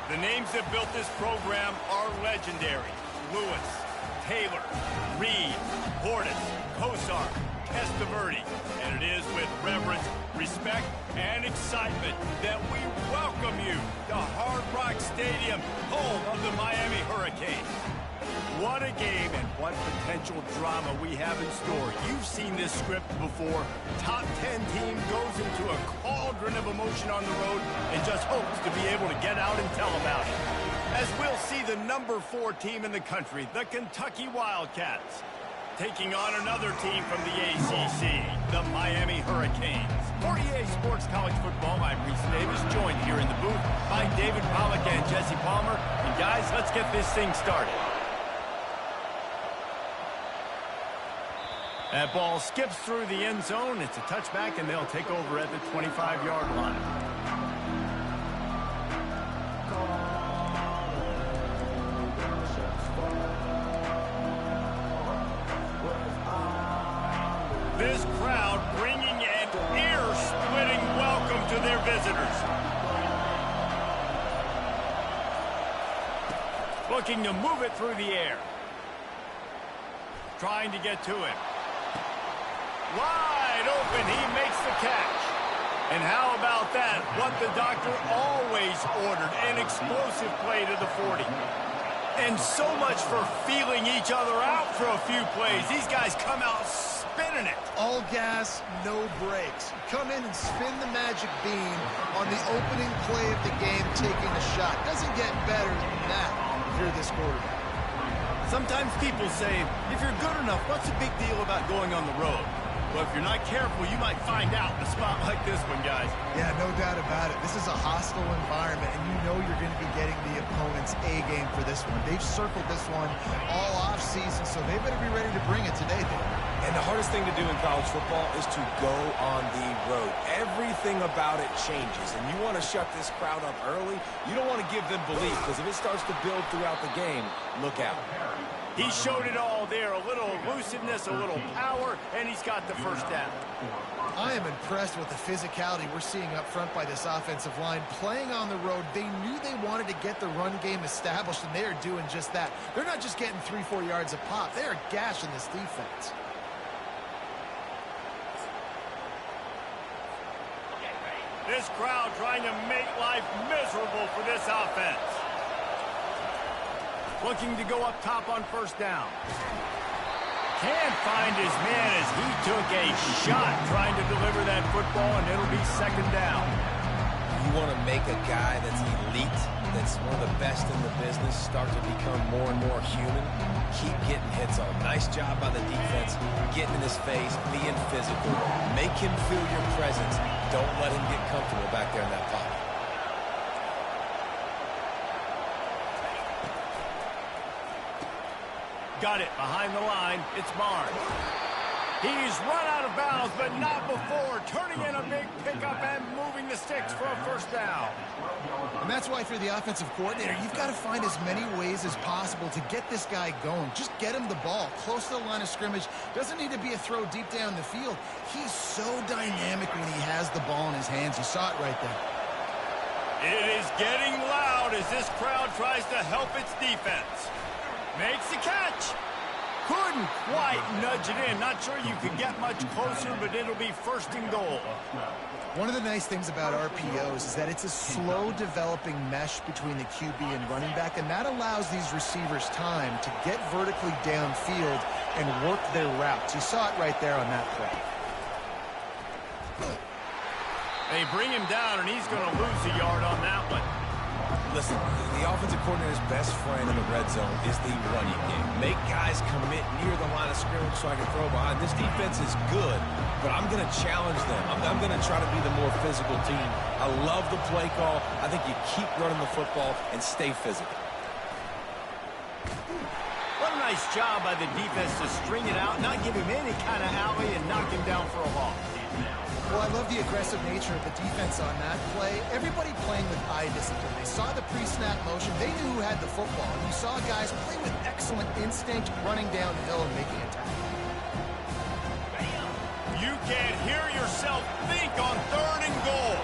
The names that built this program are legendary. Lewis, Taylor, Reed, Portis, Kosar, Testaverde. And it is with reverence, respect, and excitement that we welcome you to Hard Rock Stadium, home of the Miami Hurricanes. What a game and what potential drama we have in store. You've seen this script before. Top 10 team goes into a cauldron of emotion on the road and just hopes to be able to get out and tell about it. As we'll see the number 4 team in the country, the Kentucky Wildcats, taking on another team from the ACC, the Miami Hurricanes. For EA Sports College Football, I'm Reese Davis, joined here in the booth by David Pollack and Jesse Palmer. And guys, let's get this thing started. That ball skips through the end zone. It's a touchback, and they'll take over at the 25-yard line. This crowd bringing an ear-splitting welcome to their visitors. Looking to move it through the air. Trying to get to it. Wide open, he makes the catch. And how about that? What the doctor always ordered, an explosive play to the 40. And so much for feeling each other out for a few plays. These guys come out spinning it. All gas, no brakes. Come in and spin the magic bean on the opening play of the game, taking a shot. Doesn't get better than that if you're this quarterback. Sometimes people say, if you're good enough, what's the big deal about going on the road? Well, if you're not careful, you might find out in a spot like this one, guys. Yeah, no doubt about it. This is a hostile environment, and you know you're going to be getting the opponent's A-game for this one. They've circled this one all off-season, so they better be ready to bring it today, Dave. And the hardest thing to do in college football is to go on the road. Everything about it changes, and you want to shut this crowd up early. You don't want to give them belief, because if it starts to build throughout the game, look out. He showed it all there, a little elusiveness, a little power, and he's got the first down. I am impressed with the physicality we're seeing up front by this offensive line. Playing on the road, they knew they wanted to get the run game established, and they are doing just that. They're not just getting 3-4 yards a pop. They are gashing this defense. This crowd trying to make life miserable for this offense. Looking to go up top on first down. Can't find his man as he took a shot trying to deliver that football, and it'll be second down. You want to make a guy that's elite, that's one of the best in the business, start to become more and more human. Keep getting hits on him. Nice job by the defense, getting in his face, being physical. Make him feel your presence. Don't let him get comfortable back there in that pocket. Got it behind the line. It's Barnes. He's run out of bounds, but not before turning in a big pickup and moving the sticks for a first down. And that's why for the offensive coordinator, you've got to find as many ways as possible to get this guy going. Just get him the ball close to the line of scrimmage. Doesn't need to be a throw deep down the field. He's so dynamic when he has the ball in his hands. You saw it right there. It is getting loud as this crowd tries to help its defense. Makes the catch. Couldn't quite nudge it in. Not sure you could get much closer, but it'll be first and goal. One of the nice things about RPOs is that it's a slow developing mesh between the QB and running back, and that allows these receivers time to get vertically downfield and work their routes. You saw it right there on that play. They bring him down, and he's going to lose a yard on that one. Listen, the offensive coordinator's best friend in the red zone is the running game. Make guys commit near the line of scrimmage so I can throw behind. This defense is good, but I'm going to challenge them. I'm going to try to be the more physical team. I love the play call. I think you keep running the football and stay physical. What a nice job by the defense to string it out, not give him any kind of alley, and knock him down for a loss. Well, I love the aggressive nature of the defense on that play. Everybody playing with eye discipline. They saw the pre-snap motion. They knew who had the football. And you saw guys play with excellent instinct, running downhill and making a tackle. You can't hear yourself think on third and goal.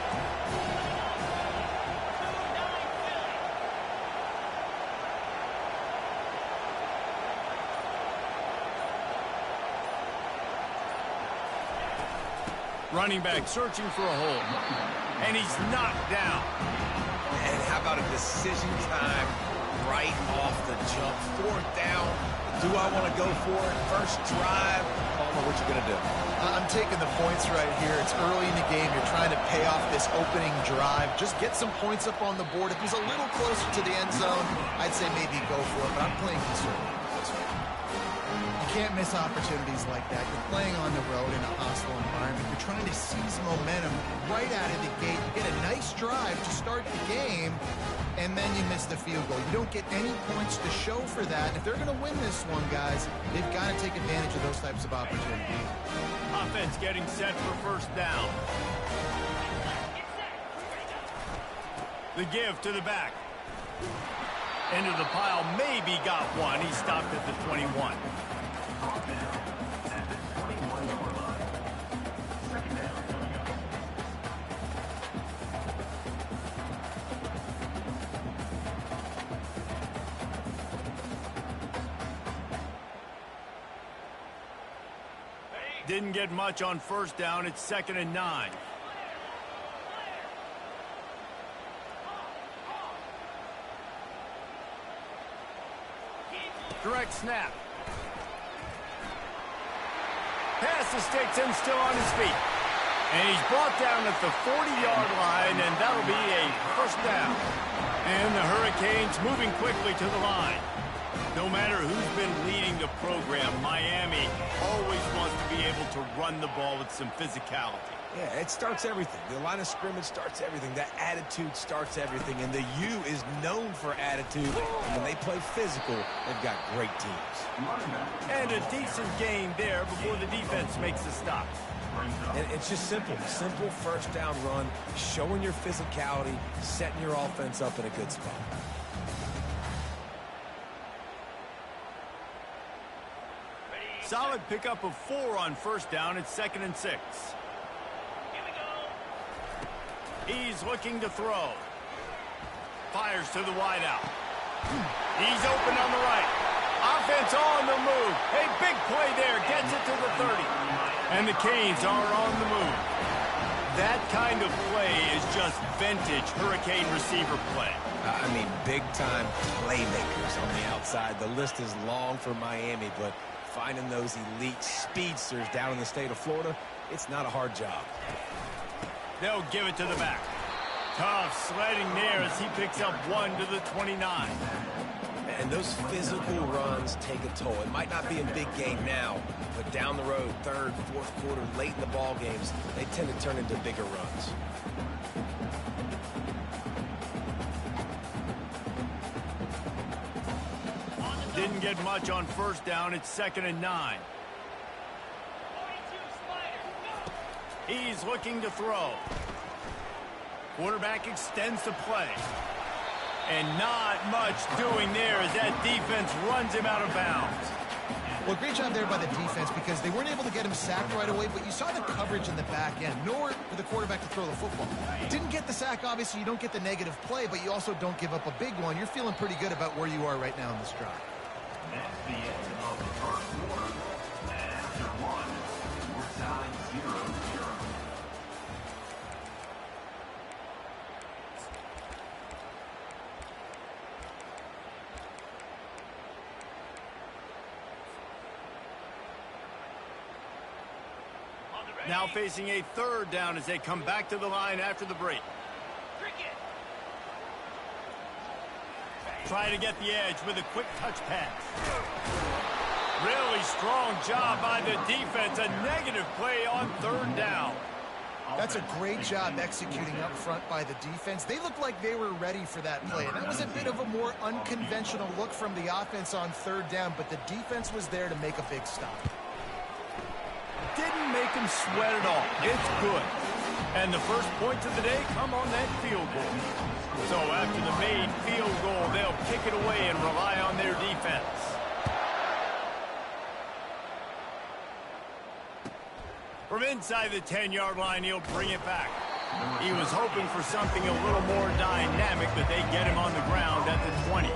Running back searching for a hole. And he's knocked down. And how about a decision time right off the jump? 4th down. Do I want to go for it? First drive. I don't know what you're going to do. I'm taking the points right here. It's early in the game. You're trying to pay off this opening drive. Just get some points up on the board. If it was a little closer to the end zone, I'd say maybe go for it, but I'm playing conservative. You can't miss opportunities like that. You're playing on the road in a hostile environment. You're trying to seize momentum right out of the gate. You get a nice drive to start the game, and then you miss the field goal. You don't get any points to show for that. And if they're going to win this one, guys, they've got to take advantage of those types of opportunities. Offense getting set for first down. The give to the back. Into the pile, maybe got one. He stopped at the 21. Didn't get much on first down. It's 2nd and 9. Direct snap. Pass to Sticks and still on his feet. And he's brought down at the 40-yard line, and that'll be a first down. And the Hurricanes moving quickly to the line. No matter who's been leading the program, Miami always wants to be able to run the ball with some physicality. Yeah, it starts everything. The line of scrimmage starts everything. That attitude starts everything. And the U is known for attitude. And when they play physical, they've got great teams. And a decent game there before the defense makes a stop. And it's just simple. Simple first down run, showing your physicality, setting your offense up in a good spot. Solid pickup of 4 on first down. It's 2nd and 6. He's looking to throw. Fires to the wideout. He's open on the right. Offense on the move. A big play there. Gets it to the 30. And the Canes are on the move. That kind of play is just vintage Hurricane receiver play. I mean, big-time playmakers on the outside. The list is long for Miami, but finding those elite speedsters down in the state of Florida, it's not a hard job. They'll give it to the back. Tough sledding there as he picks up 1 to the 29. And those physical runs take a toll. It might not be a big game now, but down the road, 3rd, 4th quarter, late in the ball games, they tend to turn into bigger runs. Didn't get much on first down. It's 2nd and 9. He's looking to throw. Quarterback extends the play. And not much doing there as that defense runs him out of bounds. Well, great job there by the defense because they weren't able to get him sacked right away, but you saw the coverage in the back end. Nowhere for the quarterback to throw the football. Didn't get the sack, obviously. You don't get the negative play, but you also don't give up a big one. You're feeling pretty good about where you are right now in this drive. That's the end of the first quarter. And after 1, we're tied 0-0. Now facing a 3rd down as they come back to the line after the break. Try to get the edge with a quick touch pass. Really strong job by the defense. A negative play on 3rd down. That's a great job executing up front by the defense. They looked like they were ready for that play, and that was a bit of a more unconventional look from the offense on 3rd down, but the defense was there to make a big stop. Didn't make him sweat at all. It's good. And the first points of the day come on that field goal. So after the made field goal, they'll kick it away and rely on their defense. From inside the 10-yard line, he'll bring it back. He was hoping for something a little more dynamic, but they get him on the ground at the 20.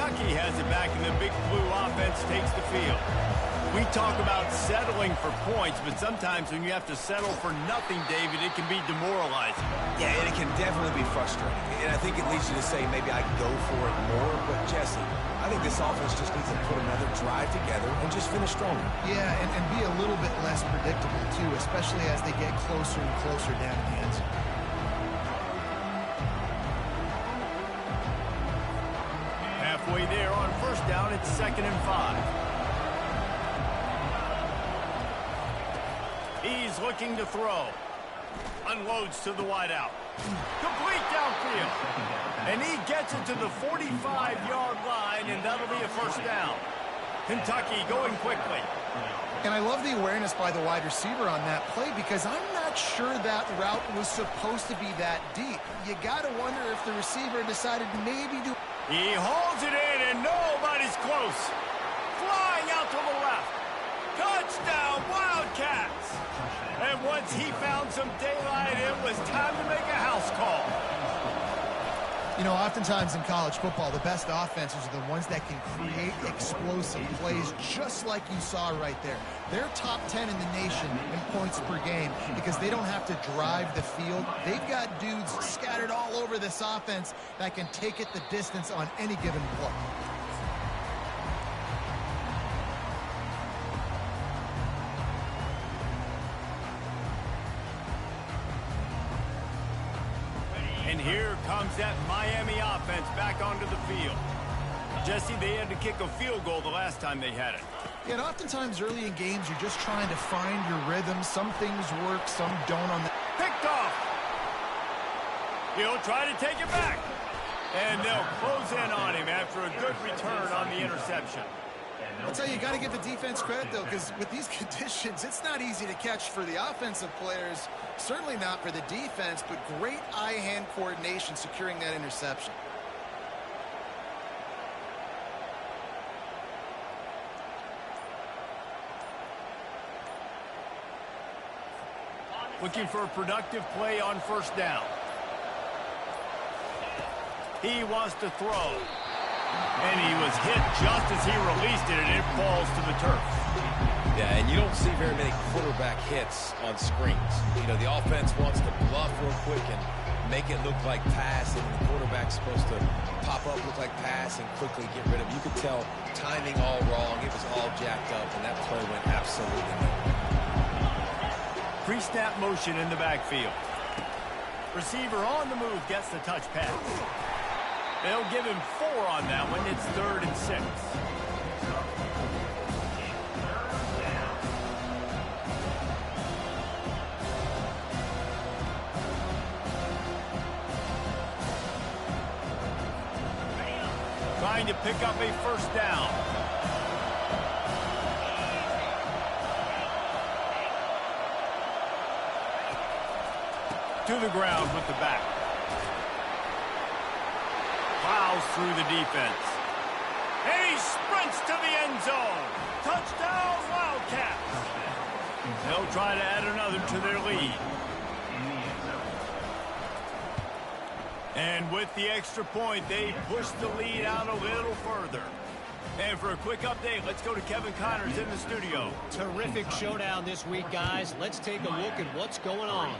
Kentucky has it back, and the Big Blue offense takes the field. We talk about settling for points, but sometimes when you have to settle for nothing, David, it can be demoralizing. Yeah, and it can definitely be frustrating. And I think it leads you to say maybe I go for it more. But, Jesse, I think this offense just needs to put another drive together and just finish stronger. Yeah, and be a little bit less predictable, too, especially as they get closer and closer down in the end zone. Halfway there on first down, it's 2nd and 5. He's looking to throw. Unloads to the wideout. Complete downfield. And he gets it to the 45-yard line, and that'll be a first down. Kentucky going quickly. And I love the awareness by the wide receiver on that play because I'm not sure that route was supposed to be that deep. You got to wonder if the receiver decided to maybe do... He holds it in, and nobody's close. Flying out to the left. Touchdown, Wildcats! And once he found some daylight, it was time to make a house call. You know, oftentimes in college football, the best offenses are the ones that can create explosive plays just like you saw right there. They're top 10 in the nation in points per game because they don't have to drive the field. They've got dudes scattered all over this offense that can take it the distance on any given play. And here comes that Miami offense back onto the field. Jesse, they had to kick a field goal the last time they had it. Yeah, and oftentimes early in games, you're just trying to find your rhythm. Some things work, some don't on the... Picked off. He'll try to take it back. And they'll close in on him after a good return on the interception. I'll tell you, you got to give the defense credit, though, because with these conditions, it's not easy to catch for the offensive players. Certainly not for the defense, but great eye-hand coordination securing that interception. Looking for a productive play on first down. He wants to throw. And he was hit just as he released it, and it falls to the turf. Yeah, and you don't see very many quarterback hits on screens. You know, the offense wants to bluff real quick and make it look like pass, and the quarterback's supposed to pop up, look like pass, and quickly get rid of it. You could tell timing all wrong. It was all jacked up, and that play went absolutely nowhere. Pre-snap motion in the backfield. Receiver on the move gets the touch pass. They'll give him 4 on that one. It's 3rd and 6. Trying to pick up a first down. To the ground with the back. Plows through the defense. And he sprints to the end zone. Touchdown, Wildcats. They'll try to add another to their lead. And with the extra point, they push the lead out a little further. And for a quick update, let's go to Kevin Connors in the studio. Terrific showdown this week, guys. Let's take a look at what's going on.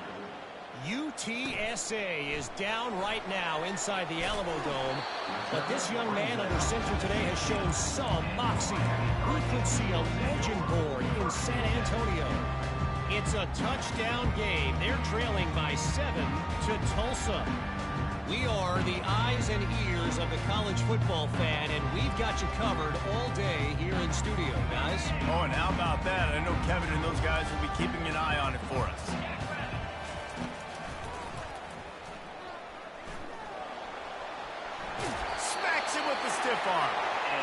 UTSA is down right now inside the Alamo Dome, but this young man under center today has shown some moxie. We could see a legend born in San Antonio. It's a touchdown game. They're trailing by 7 to Tulsa. We are the eyes and ears of the college football fan, and we've got you covered all day here in studio, guys. Oh, and how about that? I know Kevin and those guys will be keeping an eye on it for us. Smacks him with the stiff arm.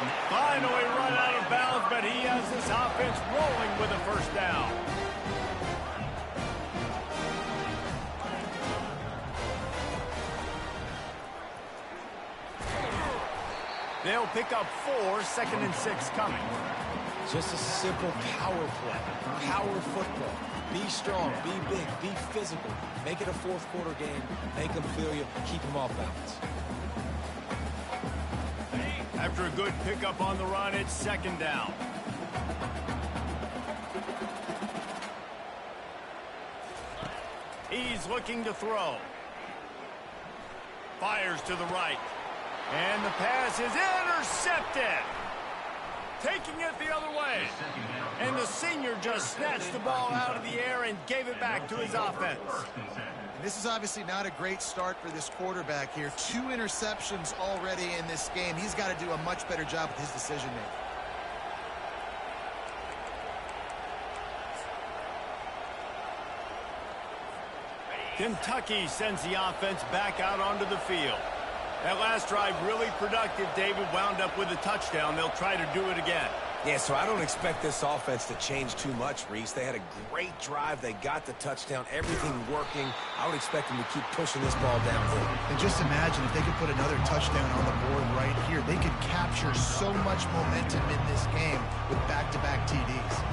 And finally run out of bounds, but he has this offense rolling with a first down. They'll pick up 4, 2nd and 6 coming. Just a simple power play. Power football. Be strong, be big, be physical. Make it a fourth quarter game. Make them feel you. Keep them off balance. After a good pickup on the run, it's second down. He's looking to throw. Fires to the right. And the pass is intercepted. Taking it the other way. And the senior just snatched the ball out of the air and gave it back to his offense. And this is obviously not a great start for this quarterback here. 2 interceptions already in this game. He's got to do a much better job with his decision-making. Kentucky sends the offense back out onto the field. That last drive really productive. David wound up with a touchdown. They'll try to do it again. Yeah, so I don't expect this offense to change too much, Reese. They had a great drive. They got the touchdown. Everything working. I would expect them to keep pushing this ball downhill. And just imagine if they could put another touchdown on the board right here. They could capture so much momentum in this game with back-to-back TDs.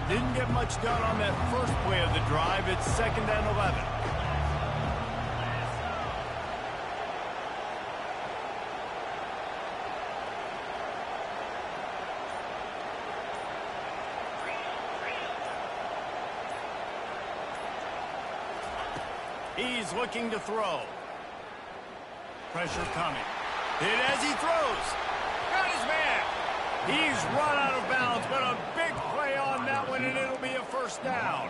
Didn't get much done on that first play of the drive. It's second and 11. He's looking to throw. Pressure coming. Hit as he throws. Got his man. He's run out of bounds, but a big play on that one, and it'll be a first down.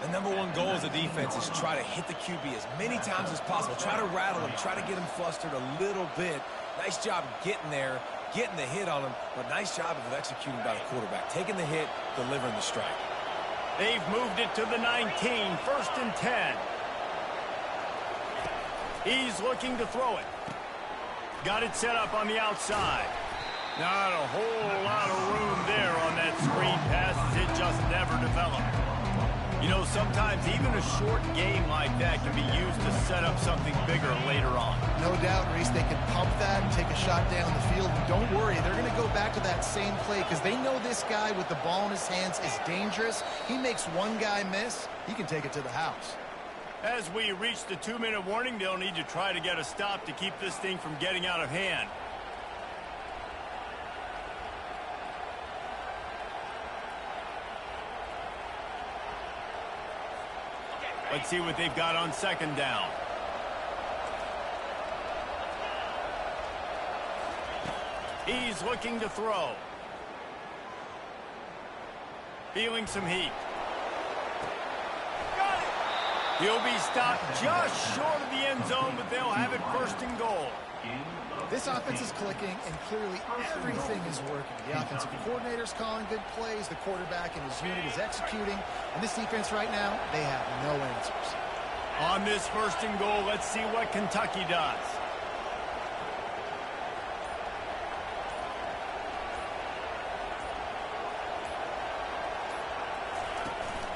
The number one goal as a defense is try to hit the QB as many times as possible. Try to rattle him. Try to get him flustered a little bit. Nice job getting there, getting the hit on him, but nice job of executing by the quarterback. Taking the hit, delivering the strike. They've moved it to the 19, first and 10. He's looking to throw it. Got it set up on the outside. Not a whole lot of room there on that screen pass. It just never developed. You know, sometimes even a short game like that can be used to set up something bigger later on. No doubt, Reese, they can pump that and take a shot down the field. And don't worry, they're going to go back to that same play because they know this guy with the ball in his hands is dangerous. He makes one guy miss, he can take it to the house. As we reach the 2-minute warning, they'll need to try to get a stop to keep this thing from getting out of hand. Let's see what they've got on second down. He's looking to throw. Feeling some heat. Got it! He'll be stopped just short of the end zone, but they'll have it first and goal. This offense is clicking, and clearly everything is working. The offensive coordinator's calling good plays, the quarterback and his unit is executing, and this defense right now, they have no answers. On this first and goal, let's see what Kentucky does.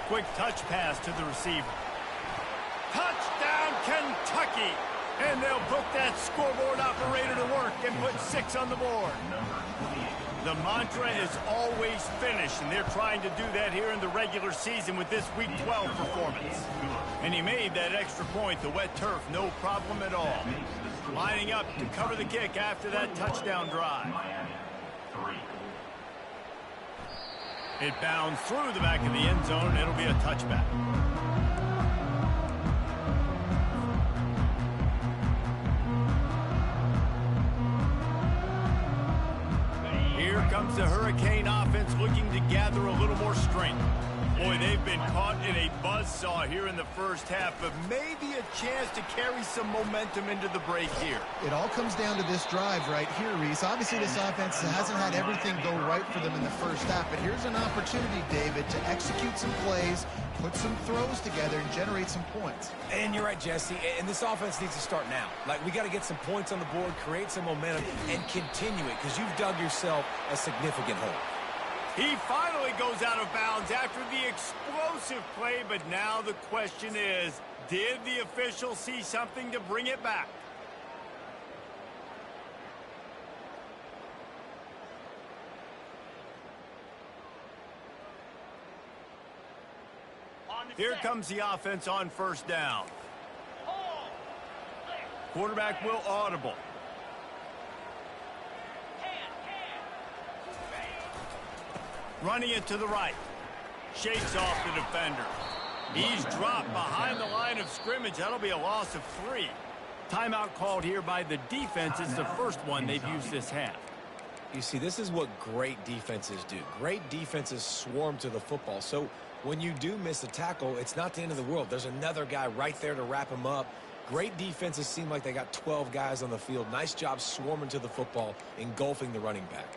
Quick touch pass to the receiver. Touchdown, Kentucky! And they'll put that scoreboard operator to work and put 6 on the board. The mantra is always finish, and they're trying to do that here in the regular season with this Week 12 performance. And he made that extra point, the wet turf, no problem at all. Lining up to cover the kick after that touchdown drive. It bounds through the back of the end zone, and it'll be a touchback. Here comes the Hurricane offense looking to gather a little more strength. Boy, they've been caught in a buzzsaw here in the first half, but maybe a chance to carry some momentum into the break here. It all comes down to this drive right here, Reese. Obviously, this offense hasn't had everything go right for them in the first half, but here's an opportunity, David, to execute some plays, put some throws together, and generate some points. And you're right, Jesse, and this offense needs to start now. Like, we got to get some points on the board, create some momentum, and continue it, because you've dug yourself a significant hole. He finally goes out of bounds after the explosive play, but now the question is, did the official see something to bring it back? On the Here comes the offense on first down. Quarterback will audible. Running it to the right. Shakes off the defender. He's dropped behind the line of scrimmage. That'll be a loss of 3. Timeout called here by the defense. It's the first one they've used this half. You see, this is what great defenses do. Great defenses swarm to the football. So when you do miss a tackle, it's not the end of the world. There's another guy right there to wrap him up. Great defenses seem like they got 12 guys on the field. Nice job swarming to the football, engulfing the running back.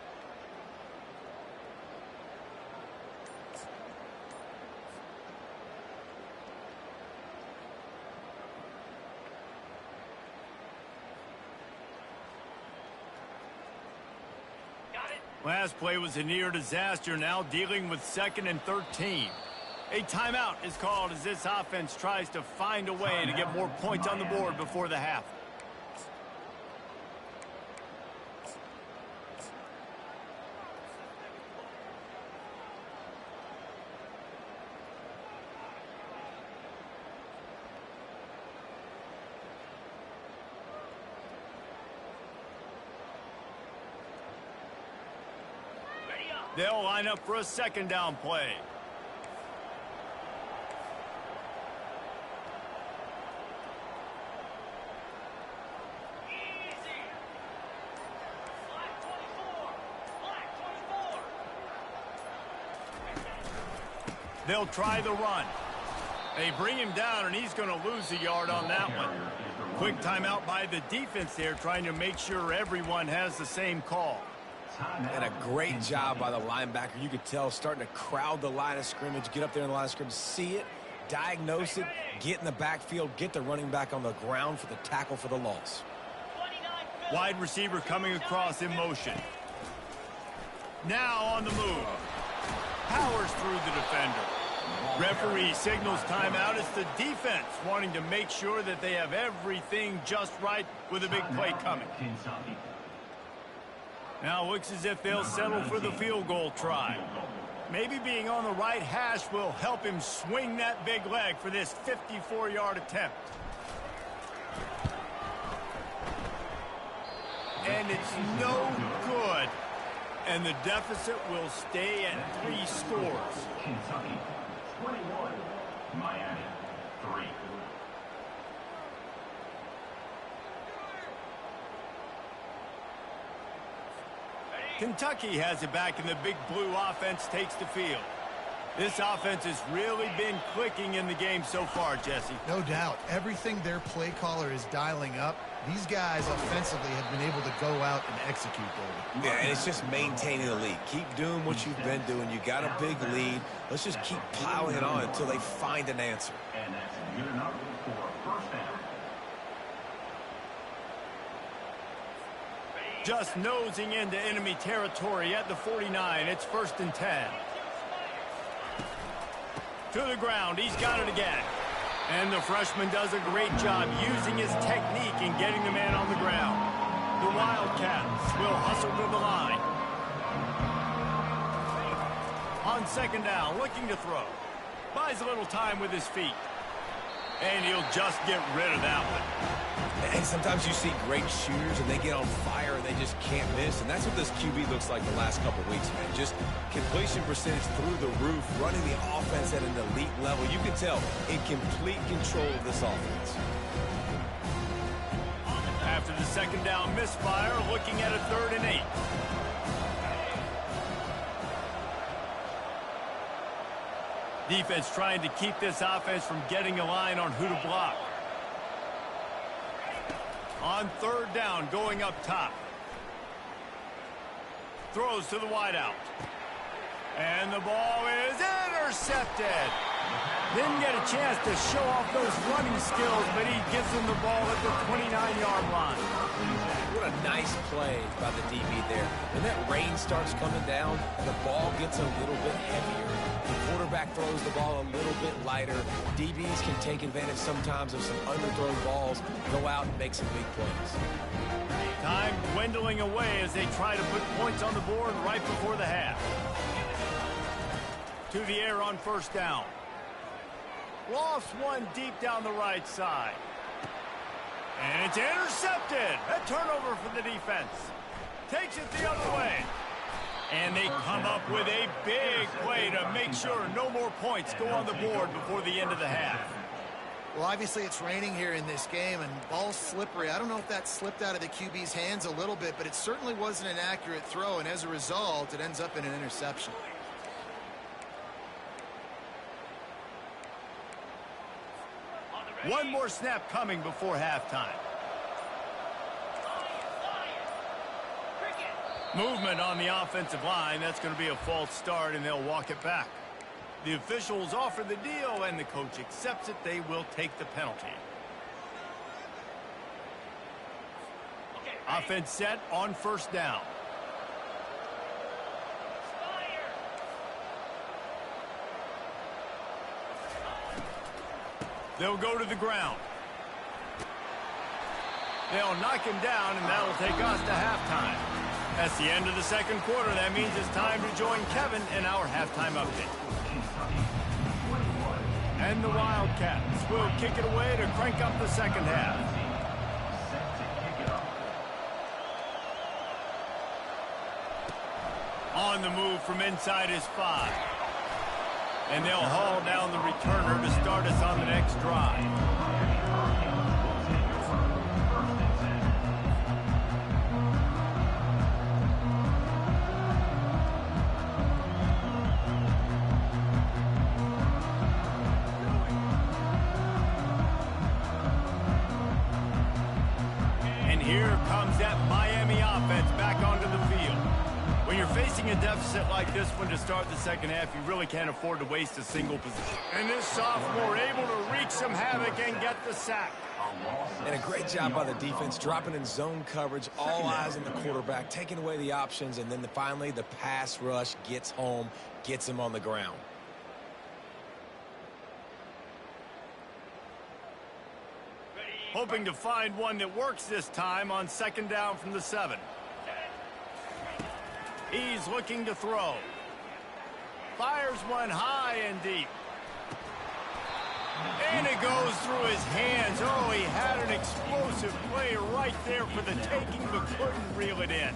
Last play was a near disaster, now dealing with 2nd and 13. A timeout is called as this offense tries to find a way to get more points on the board before the half. They'll line up for a 2nd down play. They'll try the run. They bring him down, and he's going to lose a yard on that one. Quick timeout by the defense there, trying to make sure everyone has the same call. And a great job by the linebacker. You could tell starting to crowd the line of scrimmage, get up there in the line of scrimmage, see it, diagnose it, get in the backfield, get the running back on the ground for the tackle for the loss. Wide receiver coming across in motion. Now on the move. Powers through the defender. Referee signals timeout. It's the defense wanting to make sure that they have everything just right with a big play coming. Now looks as if they'll settle for the field goal try. Maybe being on the right hash will help him swing that big leg for this 54-yard attempt. And it's no good. And the deficit will stay at 3 scores. Kentucky 21, Miami 3. Kentucky has it back, and the big blue offense takes the field. This offense has really been clicking in the game so far, Jesse. No doubt. Everything their play caller is dialing up, these guys offensively have been able to go out and execute, David. Yeah, and it's just maintaining the lead. Keep doing what you've been doing. You got a big lead. Let's just keep piling it on until they find an answer. And that's good enough for a first down. Just nosing into enemy territory at the 49. It's 1st and 10. To the ground. He's got it again. And the freshman does a great job using his technique and getting the man on the ground. The Wildcats will hustle to the line. On 2nd down, looking to throw. Buys a little time with his feet. And he'll just get rid of that one. And sometimes you see great shooters and they get on fire and they just can't miss. And that's what this QB looks like the last couple weeks, man. Just completion percentage through the roof, running the offense at an elite level. You can tell in complete control of this offense. After the 2nd down misfire, looking at a 3rd and 8. Defense trying to keep this offense from getting a line on who to block. On 3rd down, going up top. Throws to the wideout. And the ball is intercepted. Didn't get a chance to show off those running skills, but he gives them the ball at the 29-yard line. What a nice play by the DB there. When that rain starts coming down, the ball gets a little bit heavier. The quarterback throws the ball a little bit lighter. DBs can take advantage sometimes of some underthrown balls, go out and make some big plays. Time dwindling away as they try to put points on the board right before the half. To the air on 1st down. Lost one deep down the right side. And it's intercepted. A turnover for the defense. Takes it the other way. And they come up with a big play to make sure no more points go on the board before the end of the half. Well, obviously it's raining here in this game, and ball's slippery. I don't know if that slipped out of the QB's hands a little bit, but it certainly wasn't an accurate throw, and as a result, it ends up in an interception. One more snap coming before halftime. Movement on the offensive line. That's going to be a false start, and they'll walk it back. The officials offer the deal, and the coach accepts it. They will take the penalty. Offense set on first down. They'll go to the ground. They'll knock him down, and that'll take us to halftime. That's the end of the second quarter. That means it's time to join Kevin in our halftime update. And the Wildcats will kick it away to crank up the second half. On the move from inside his 5. And they'll haul down the returner to start us on the next drive. And here comes that Miami offense back onto the field. When you're facing a deficit like this one to start the second half, you really can't afford to waste a single position. And this sophomore able to wreak some havoc and get the sack. And a great job by the defense, dropping in zone coverage, all eyes on the quarterback, taking away the options, and then finally the pass rush gets home, gets him on the ground. Hoping to find one that works this time on second down from the 7. He's looking to throw. Fires one high and deep. And it goes through his hands. Oh, he had an explosive play right there for the taking, but couldn't reel it in.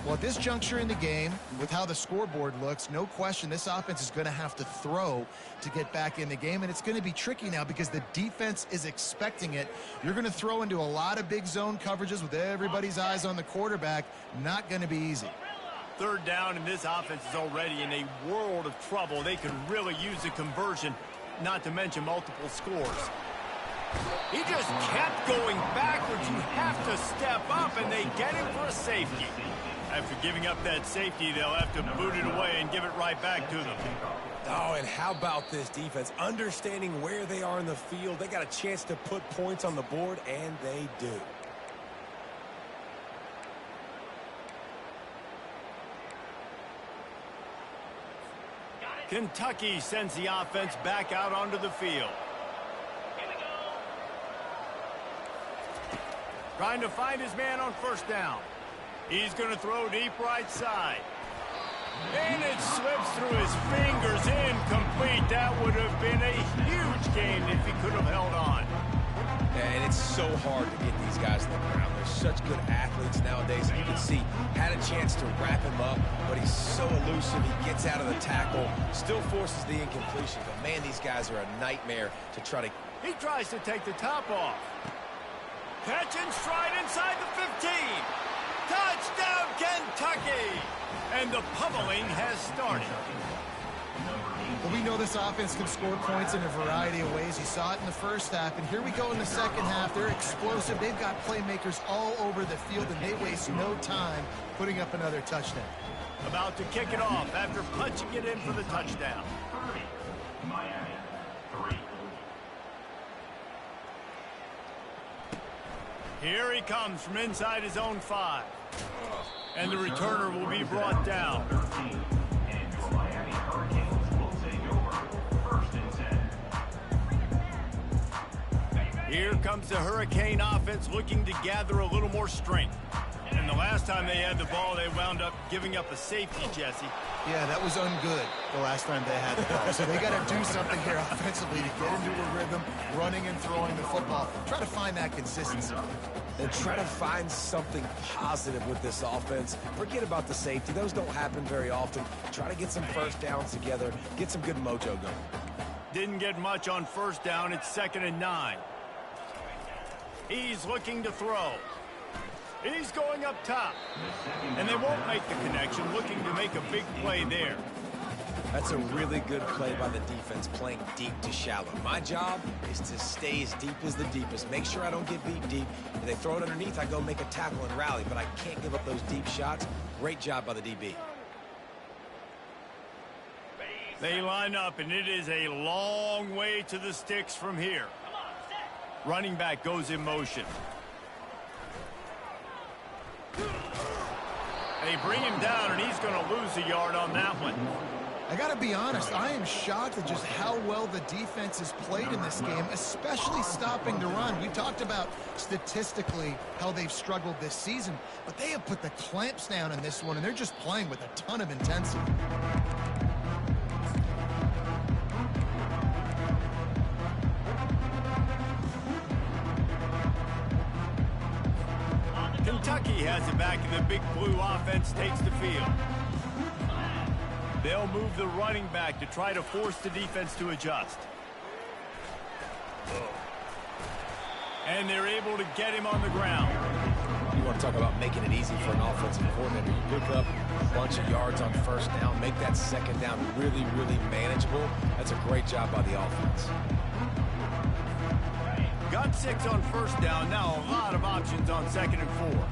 Well, at this juncture in the game, with how the scoreboard looks, no question this offense is going to have to throw to get back in the game, and it's going to be tricky now because the defense is expecting it. You're going to throw into a lot of big zone coverages with everybody's eyes on the quarterback. Not going to be easy. Third down, and this offense is already in a world of trouble. They could really use a conversion, not to mention multiple scores. He just kept going backwards. You have to step up, and they get him for a safety. After giving up that safety, they'll have to boot it away and give it right back to them. Oh, and how about this defense? Understanding where they are in the field. They got a chance to put points on the board, and they do. Kentucky sends the offense back out onto the field. Trying to find his man on first down. He's going to throw deep right side. And it slips through his fingers, incomplete. That would have been a huge gain if he could have held on. And it's so hard to get these guys to the ground. They're such good athletes nowadays. You can see, had a chance to wrap him up, but he's so elusive. He gets out of the tackle, still forces the incompletion. But, man, these guys are a nightmare to try to... He tries to take the top off. Catch and stride inside the 15. Touchdown, Kentucky! And the pummeling has started. Well, we know this offense can score points in a variety of ways. You saw it in the first half, and here we go in the second half. They're explosive. They've got playmakers all over the field, and they waste no time putting up another touchdown. About to kick it off after punching it in for the touchdown. Here he comes from inside his own 5. And the returner will be brought down. Here comes the Hurricane offense looking to gather a little more strength. And And the last time they had the ball, they wound up giving up a safety, Jesse. Yeah, that was ungood the last time they had the ball. So they got to do something here offensively to get into a rhythm, running and throwing the football. Try to find that consistency. And try to find something positive with this offense. Forget about the safety. Those don't happen very often. Try to get some first downs together. Get some good mojo going. Didn't get much on first down. It's 2nd and 9. He's looking to throw. He's going up top. And they won't make the connection, looking to make a big play there. That's a really good play by the defense, playing deep to shallow. My job is to stay as deep as the deepest. Make sure I don't get beat deep. If they throw it underneath, I go make a tackle and rally, but I can't give up those deep shots. Great job by the DB. They line up, and it is a long way to the sticks from here. Running back goes in motion. They bring him down, and he's going to lose a yard on that one. I got to be honest, I am shocked at just how well the defense has played in this game, especially stopping the run. We talked about statistically how they've struggled this season, but they have put the clamps down in this one, and they're just playing with a ton of intensity. Kentucky has it back, and the big blue offense takes the field. They'll move the running back to try to force the defense to adjust. And they're able to get him on the ground. You want to talk about making it easy for an offensive coordinator. You pick up a bunch of yards on first down, make that second down really, really manageable. That's a great job by the offense. Got 6 on first down. Now a lot of options on 2nd and 4.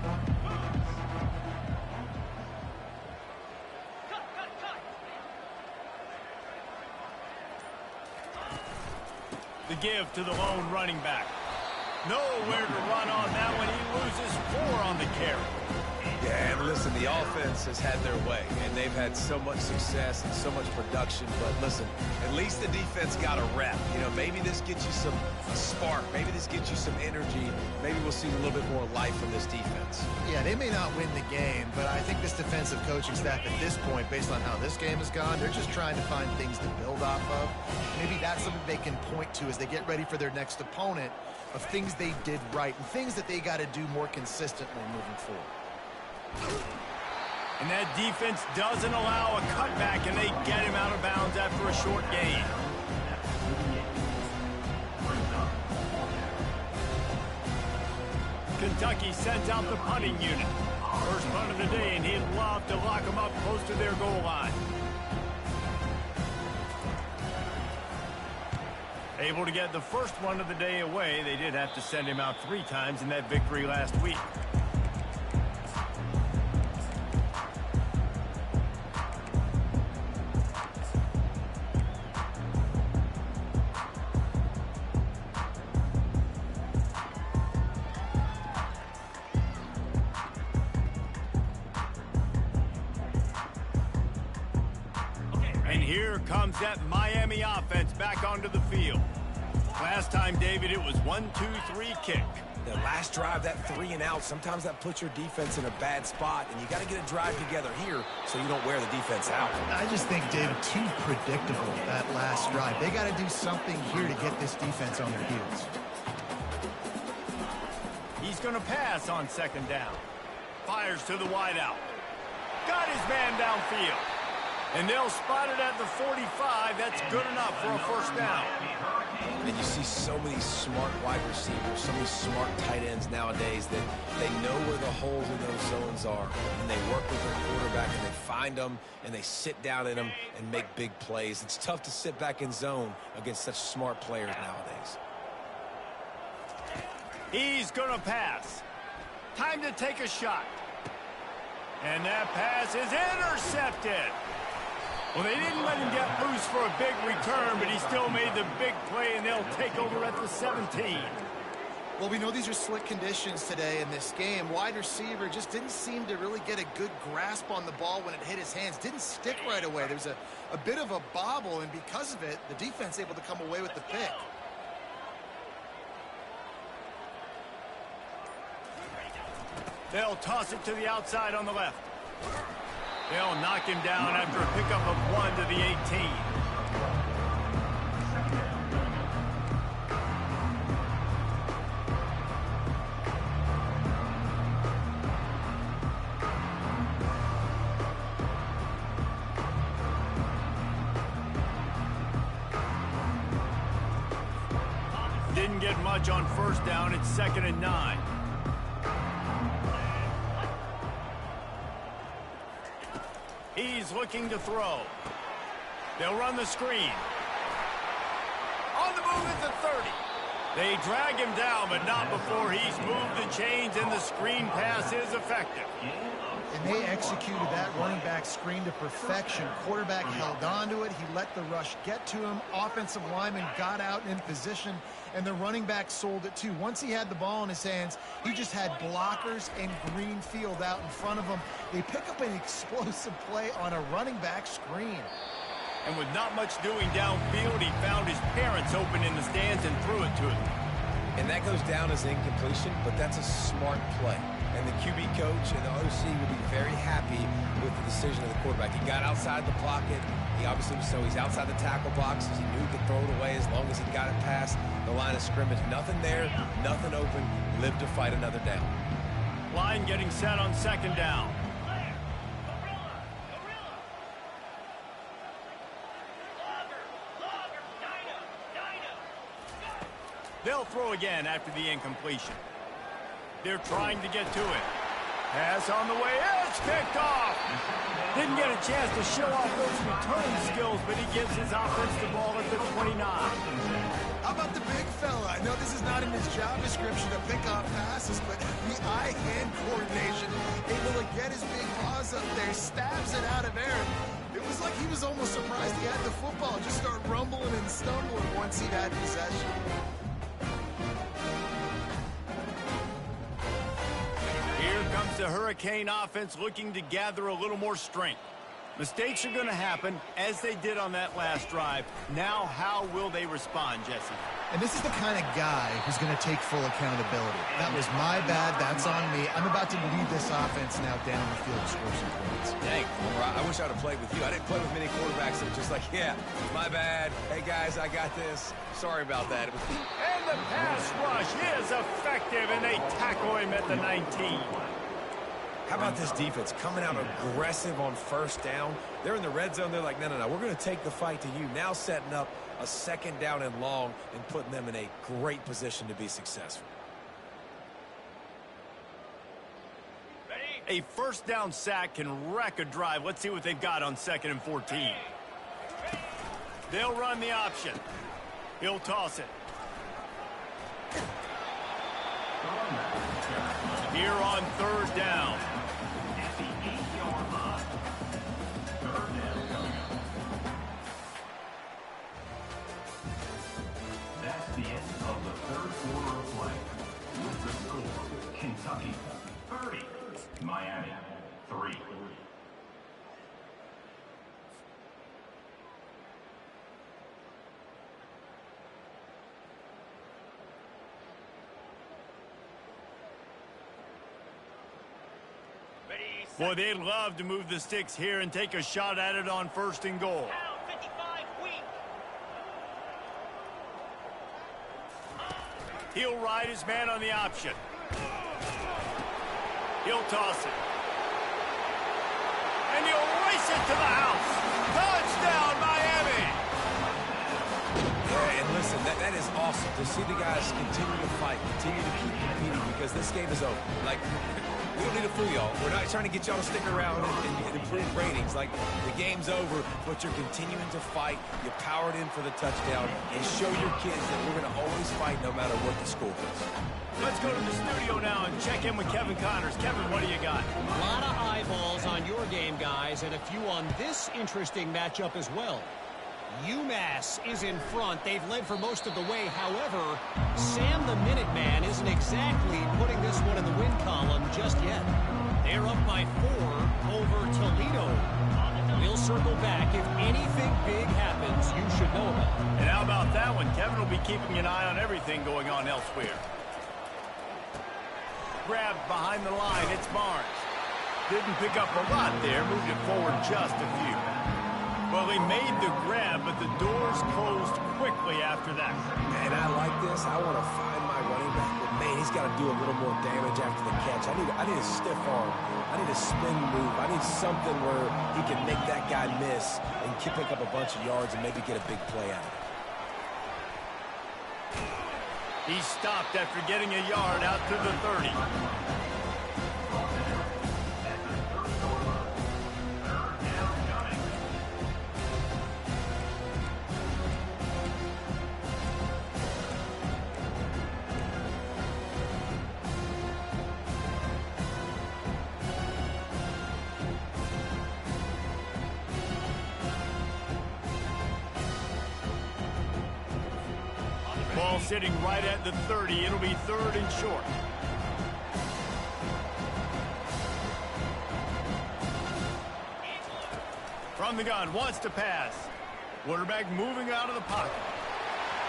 The give to the lone running back. Nowhere to run on that one. He loses 4 on the carry. Yeah, and listen, the offense has had their way, and they've had so much success and so much production. But listen, at least the defense got a rep. You know, maybe this gets you a spark. Maybe this gets you some energy. Maybe we'll see a little bit more life from this defense. Yeah, they may not win the game, but I think this defensive coaching staff at this point, based on how this game has gone, they're just trying to find things to build off of. Maybe that's something they can point to as they get ready for their next opponent, of things they did right and things that they got to do more consistently moving forward. And that defense doesn't allow a cutback, and they get him out of bounds after a short gain. Kentucky sends out the punting unit. First punt of the day, and he'd love to lock them up close to their goal line. Able to get the first one of the day away. They did have to send him out 3 times in that victory last week. And here comes that Miami offense back onto the field. Last time, David, it was 1-2-3 kick. The last drive, that 3 and out, sometimes that puts your defense in a bad spot, and you got to get a drive together here so you don't wear the defense out. I just think, David, too predictable, that last drive. They got to do something here to get this defense on their heels. He's going to pass on 2nd down. Fires to the wideout. Got his man downfield. And they'll spot it at the 45. That's good enough for a first down. And you see so many smart wide receivers, so many smart tight ends nowadays that they know where the holes in those zones are, and they work with their quarterback, and they find them, and they sit down in them and make big plays. It's tough to sit back in zone against such smart players nowadays. He's going to pass. Time to take a shot. And that pass is intercepted. Well, they didn't let him get loose for a big return, but he still made the big play, and they'll take over at the 17. Well, we know these are slick conditions today in this game. Wide receiver just didn't seem to really get a good grasp on the ball when it hit his hands. Didn't stick right away. There's a bit of a bobble, and because of it, the defense able to come away with the pick. They'll toss it to the outside on the left. They'll knock him down after a pickup of 1 to the 18. Didn't get much on first down. It's 2nd and 9. He's looking to throw. They'll run the screen. On the move at the 30. They drag him down, but not before he's moved the chains, and the screen pass is effective. And they executed that running back screen to perfection. Quarterback held on to it. He let the rush get to him. Offensive lineman got out in position, and the running back sold it too. Once he had the ball in his hands, he just had blockers and green field out in front of him. They pick up an explosive play on a running back screen. And with not much doing downfield, he found his parents open in the stands and threw it to him. And that goes down as incompletion, but that's a smart play. And the QB coach and the OC will be very happy with the decision of the quarterback. He got outside the pocket. He obviously was so he's outside the tackle boxes. He knew he could throw it away as long as he got it past the line of scrimmage. Nothing there, nothing open. Lived to fight another down. Line getting set on 2nd down. They'll throw again after the incompletion. They're trying to get to it. Pass on the way. It's picked off. Didn't get a chance to show off those return skills, but he gives his offense the ball at the 29. How about the big fella? I know this is not in his job description to pick off passes, but the eye-hand coordination, able to get his big paws up there, stabs it out of air. It was like he was almost surprised he had the football. Just start rumbling and stumbling once he had possession. Here comes the Hurricane offense looking to gather a little more strength. Mistakes are going to happen, as they did on that last drive. Now, how will they respond, Jesse? And this is the kind of guy who's going to take full accountability. That was my bad. That's on me. I'm about to lead this offense now down the field to score some points. Dang, I wish I would have played with you. I didn't play with many quarterbacks that were just like, yeah, my bad. Hey, guys, I got this. Sorry about that. And the pass rush is effective, and they tackle him at the 19. How about this defense coming out aggressive on first down? They're in the red zone. They're like, no, we're going to take the fight to you. Now setting up a 2nd down and long and putting them in a great position to be successful. A first down sack can wreck a drive. Let's see what they've got on 2nd and 14. They'll run the option. He'll toss it. Here on 3rd down. That's the end of the 3rd quarter of play. With the score, Kentucky 30, Miami 3. Boy, they'd love to move the sticks here and take a shot at it on 1st and goal. He'll ride his man on the option. He'll toss it. And he'll race it to the house. Touchdown, Miami! Yeah, and listen, that is awesome to see the guys continue to fight, continue to keep competing, because this game is over. Like, we don't need to fool y'all. We're not trying to get y'all to stick around and improve ratings. Like, the game's over, but you're continuing to fight. You powered in for the touchdown, and show your kids that we're going to always fight no matter what the score is. Let's go to the studio now and check in with Kevin Connors. Kevin, what do you got? A lot of eyeballs on your game, guys, and a few on this interesting matchup as well. UMass is in front. They've led for most of the way. However, Sam the Minuteman isn't exactly putting this one in the win column just yet. They're up by 4 over Toledo. We'll circle back. If anything big happens, you should know about it. And how about that one? Kevin will be keeping an eye on everything going on elsewhere. grabs behind the line. It's Barnes. Didn't pick up a lot there. Moved it forward just a few. Well, he made the grab, but the doors closed quickly after that. And I like this. I want to find my running back, but man, he's got to do a little more damage after the catch. I need a stiff arm. I need a spin move. I need something where he can make that guy miss and pick up a bunch of yards and maybe get a big play out of it. He stopped after getting a yard out to the 30. Ball sitting right at the 30. It'll be 3rd and short. From the gun, wants to pass. Quarterback moving out of the pocket.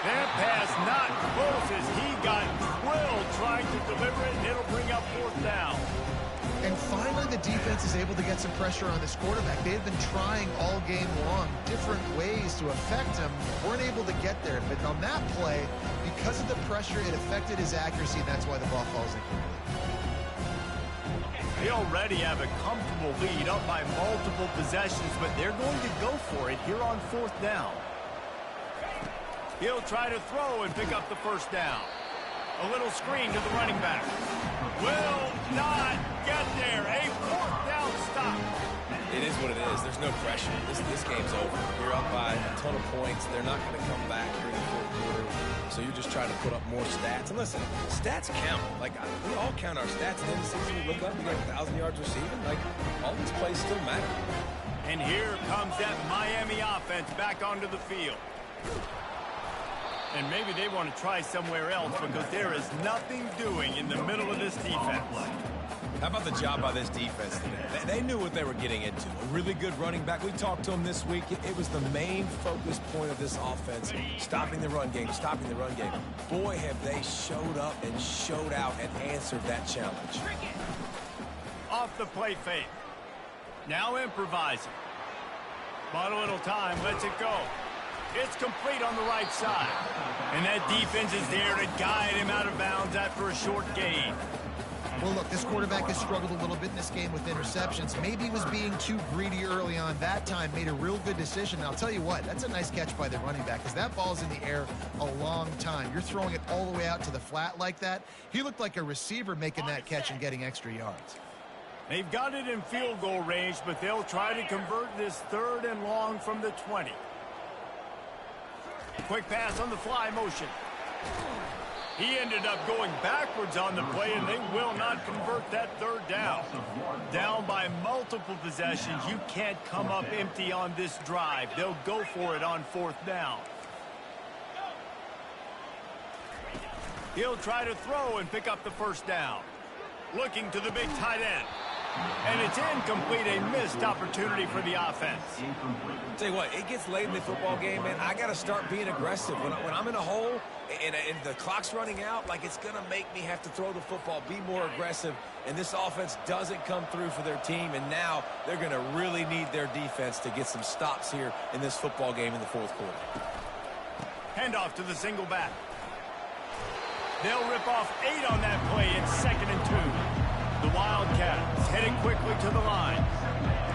That pass not close as he got drilled trying to deliver it, and it'll bring up 4th down. And finally, the defense is able to get some pressure on this quarterback. They had been trying all game long different ways to affect him. Weren't able to get there. But on that play, because of the pressure, it affected his accuracy, and that's why the ball falls incomplete. They already have a comfortable lead up by multiple possessions, but they're going to go for it here on 4th down. He'll try to throw and pick up the 1st down. A little screen to the running back. Will not get there. A 4th down stop. It is what it is. There's no pressure. This game's over. You're up by a ton of points. They're not going to come back during the 4th quarter. So you're just trying to put up more stats. And listen, stats count. Like, we all count our stats. At the end of the season, we look up, we got 1,000 yards receiving. Like, all these plays still matter. And here comes that Miami offense back onto the field. And maybe they want to try somewhere else because there is nothing doing in the middle of this defense. How about the job by this defense today? They knew what they were getting into. A really good running back. We talked to him this week. It was the main focus point of this offense, stopping the run game, stopping the run game. Boy, have they showed up and showed out and answered that challenge. Off the play fake. Now improvising. Bought a little time, lets it go. It's complete on the right side. And that defense is there to guide him out of bounds after a short gain. Well, look, this quarterback has struggled a little bit in this game with interceptions. Maybe he was being too greedy early on. That time made a real good decision. And I'll tell you what, that's a nice catch by the running back because that ball's in the air a long time. You're throwing it all the way out to the flat like that. He looked like a receiver making that catch and getting extra yards. They've got it in field goal range, but they'll try to convert this 3rd and long from the 20. Quick pass on the fly motion. He ended up going backwards on the play, and they will not convert that 3rd down. Down by multiple possessions. You can't come up empty on this drive. They'll go for it on 4th down. He'll try to throw and pick up the 1st down. Looking to the big tight end. And it's incomplete, a missed opportunity for the offense. Tell you what, it gets late in the football game, man. I got to start being aggressive. When I'm in a hole and the clock's running out, like it's going to make me have to throw the football, be more aggressive. And this offense doesn't come through for their team, and now they're going to really need their defense to get some stops here in this football game in the 4th quarter. Handoff to the single back. They'll rip off 8 on that play. It's 2nd and 2. The Wildcats heading quickly to the line.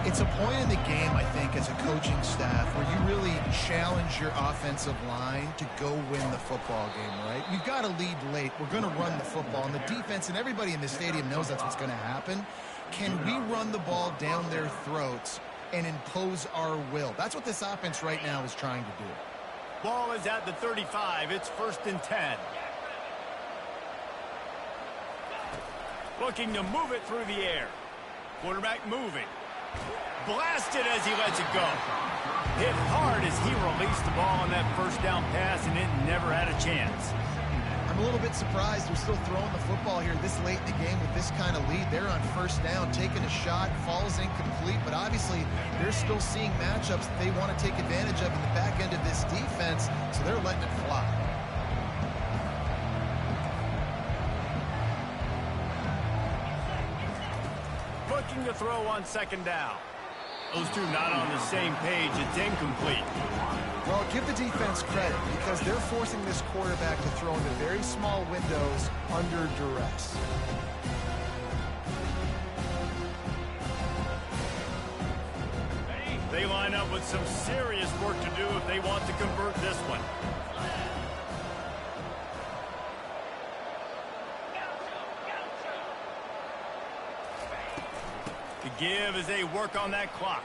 It's a point in the game, I think, as a coaching staff where you really challenge your offensive line to go win the football game, right? We've got to lead late. We're going to run the football. And the defense and everybody in the stadium knows that's what's going to happen. Can we run the ball down their throats and impose our will? That's what this offense right now is trying to do. Ball is at the 35. It's 1st and 10. Looking to move it through the air. Quarterback moving. Blasted as he lets it go. Hit hard as he released the ball on that 1st down pass, and it never had a chance. I'm a little bit surprised they're still throwing the football here this late in the game with this kind of lead. They're on 1st down, taking a shot, falls incomplete, but obviously they're still seeing matchups that they want to take advantage of in the back end of this defense, so they're letting it fly. looking to throw on second down. Those two not on the same page. It's incomplete. Well, give the defense credit because they're forcing this quarterback to throw into very small windows under duress. They line up with some serious work to do if they want to convert this one. The give as they work on that clock.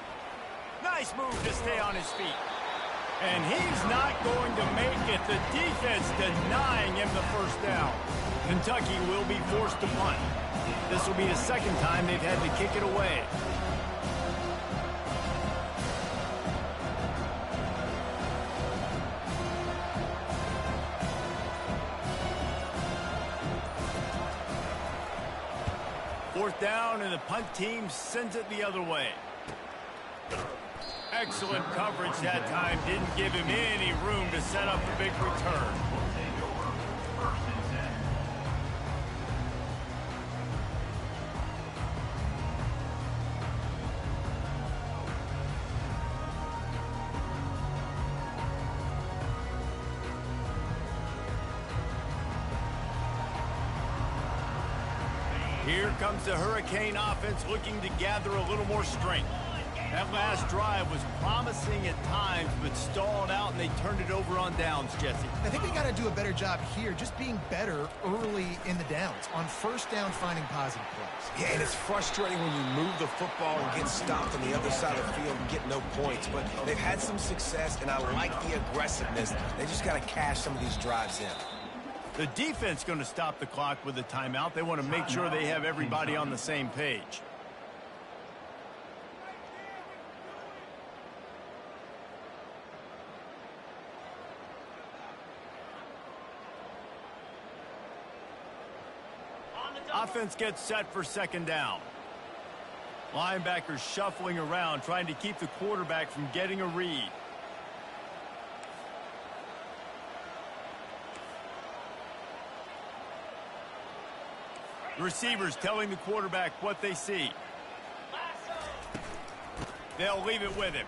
Nice move to stay on his feet. And he's not going to make it. The defense denying him the first down. Kentucky will be forced to punt. This will be the second time they've had to kick it away. Fourth down, and the punt team sends it the other way. Excellent coverage that time. Didn't give him any room to set up the big return. Here comes the Hurricane offense looking to gather a little more strength. That last drive was promising at times, but stalled out, and they turned it over on downs, Jesse. I think they got to do a better job here, just being better early in the downs. On first down, finding positive plays. Yeah, and it's frustrating when you move the football and get stopped on the other side of the field and get no points. But they've had some success, and I like the aggressiveness. They just got to cash some of these drives in. The defense going to stop the clock with a timeout. They want to make sure they have everybody on the same page. Offense gets set for second down. Linebackers shuffling around, trying to keep the quarterback from getting a read. Receivers telling the quarterback what they see. They'll leave it with him.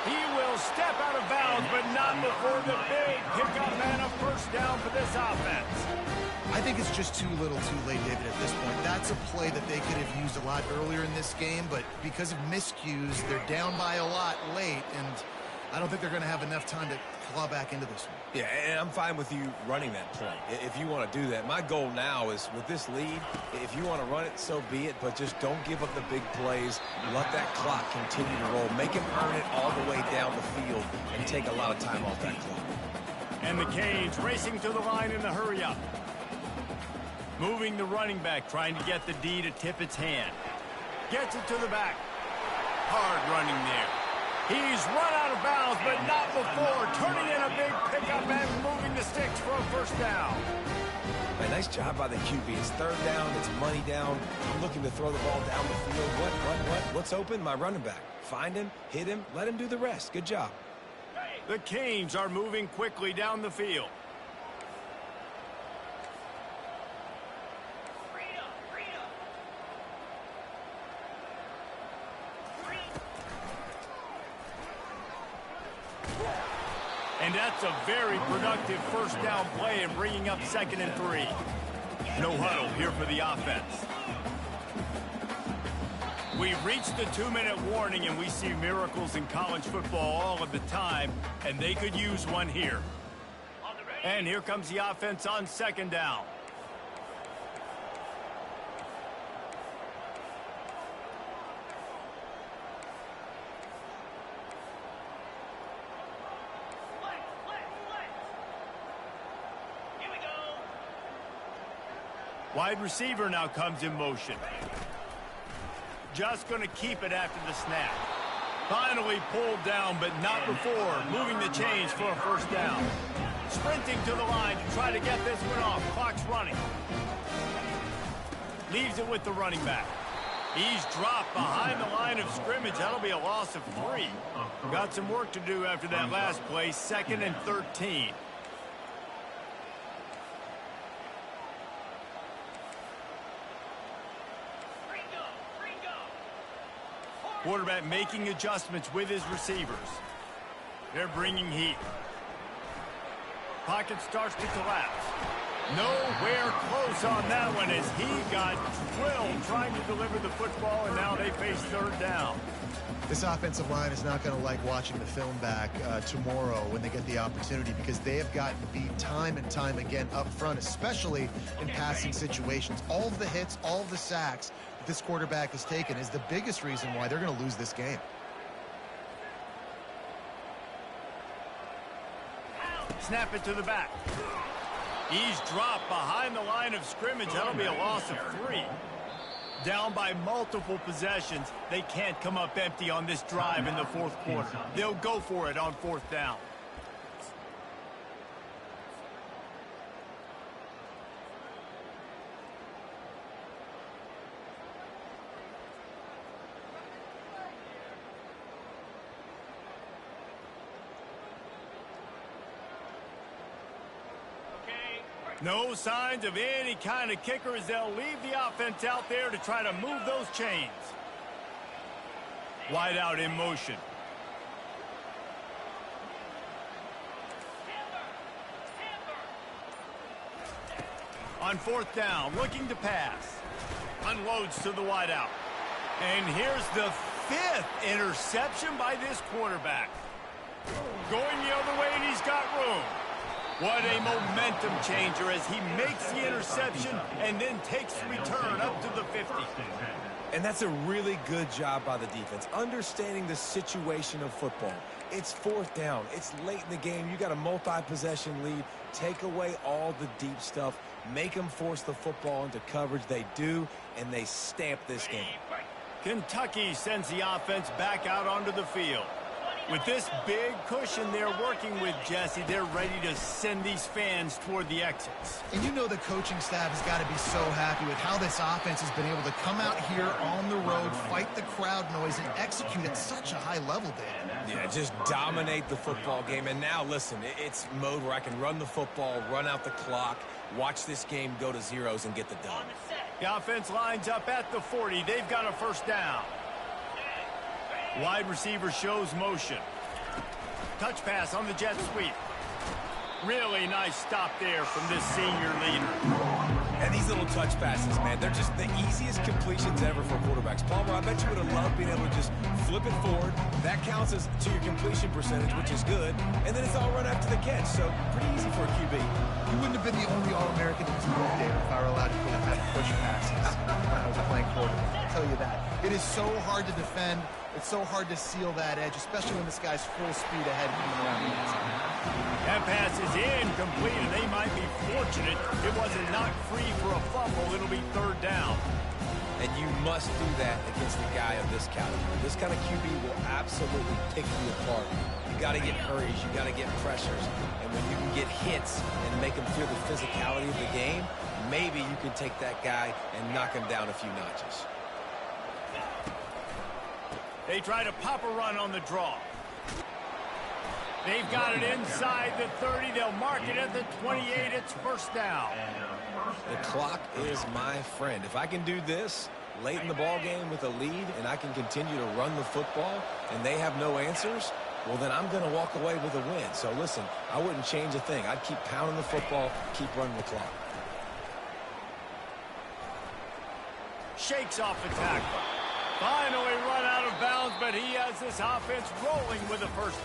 He will step out of bounds, but not before the big pickup and a first down for this offense. I think it's just too little too late, David, at this point. That's a play that they could have used a lot earlier in this game, but because of miscues, they're down by a lot late, and I don't think they're going to have enough time to claw back into this one. Yeah, and I'm fine with you running that play if you want to do that. My goal now is with this lead, if you want to run it, so be it, but just don't give up the big plays. Let that clock continue to roll. Make him earn it all the way down the field and take a lot of time off that clock. And the Canes racing to the line in the hurry up. Moving the running back, trying to get the D to tip its hand. Gets it to the back. Hard running there. He's run out of bounds, but not before. Turning in a big pickup and moving the sticks for a first down. Man, nice job by the QB. It's third down. It's money down. I'm looking to throw the ball down the field. What's open? My running back. Find him, hit him, let him do the rest. Good job. The Canes are moving quickly down the field. And that's a very productive first down play and bringing up 2nd and 3. No huddle here for the offense. We've reached the 2-minute warning, and we see miracles in college football all of the time, and they could use one here. And here comes the offense on 2nd down. Wide receiver now comes in motion. Just going to keep it after the snap. Finally pulled down, but not before. Moving the chains for a first down. Sprinting to the line to try to get this one off. Clock's running. Leaves it with the running back. He's dropped behind the line of scrimmage. That'll be a loss of 3. Got some work to do after that last play. 2nd and 13. Quarterback making adjustments with his receivers. They're bringing heat. Pocket starts to collapse. Nowhere close on that one as he got drilled trying to deliver the football, and now they face third down. This offensive line is not going to like watching the film back tomorrow when they get the opportunity, because they have gotten beat time and time again up front, especially in passing situations. All of the hits, all of the sacks that this quarterback has taken is the biggest reason why they're going to lose this game. Snap it to the back. He's dropped behind the line of scrimmage. That'll be a loss of 3. Down by multiple possessions. They can't come up empty on this drive in the fourth quarter. They'll go for it on fourth down. No signs of any kind of kicker as they'll leave the offense out there to try to move those chains. Wide out in motion. On fourth down, looking to pass. Unloads to the wide out. And here's the 5th interception by this quarterback. Going the other way, and he's got room. What a momentum changer as he makes the interception and then takes the return up to the 50. And that's a really good job by the defense, understanding the situation of football. It's fourth down. It's late in the game. You got a multi-possession lead. Take away all the deep stuff. Make them force the football into coverage. They do, and they stamp this game. Kentucky sends the offense back out onto the field. With this big cushion they're working with, Jesse, they're ready to send these fans toward the exits. And you know the coaching staff has got to be so happy with how this offense has been able to come out here on the road, fight the crowd noise, and execute at such a high level, Dave. Yeah, just dominate the football game. And now, listen, it's mode where I can run the football, run out the clock, watch this game go to zeros and get the dub. The offense lines up at the 40. They've got a first down. Wide receiver shows motion. Touch pass on the jet sweep. Really nice stop there from this senior leader. And these little touch passes, man, they're just the easiest completions ever for quarterbacks. Palmer, I bet you would have loved being able to just flip it forward. That counts as to your completion percentage, which is good. And then it's all run after the catch, so pretty easy for a QB. You wouldn't have been the only All-American in team there if I were allowed to have push passes when I was playing quarterback. I'll tell you that. It is so hard to defend. It's so hard to seal that edge, especially when this guy's full speed ahead coming around the inside. That pass is incomplete, and they might be fortunate it wasn't knocked free for a fumble. It'll be third down. And you must do that against a guy of this caliber. This kind of QB will absolutely pick you apart. You got to get hurries. You got to get pressures. And when you can get hits and make him feel the physicality of the game, maybe you can take that guy and knock him down a few notches. They try to pop a run on the draw. They've got it inside the 30. They'll mark it at the 28. It's first down. The clock is my friend. If I can do this late in the ball game with a lead and I can continue to run the football and they have no answers, well, then I'm going to walk away with a win. So, listen, I wouldn't change a thing. I'd keep pounding the football, keep running the clock. Shakes off the tackle. Finally run out of bounds, but he has this offense rolling with a first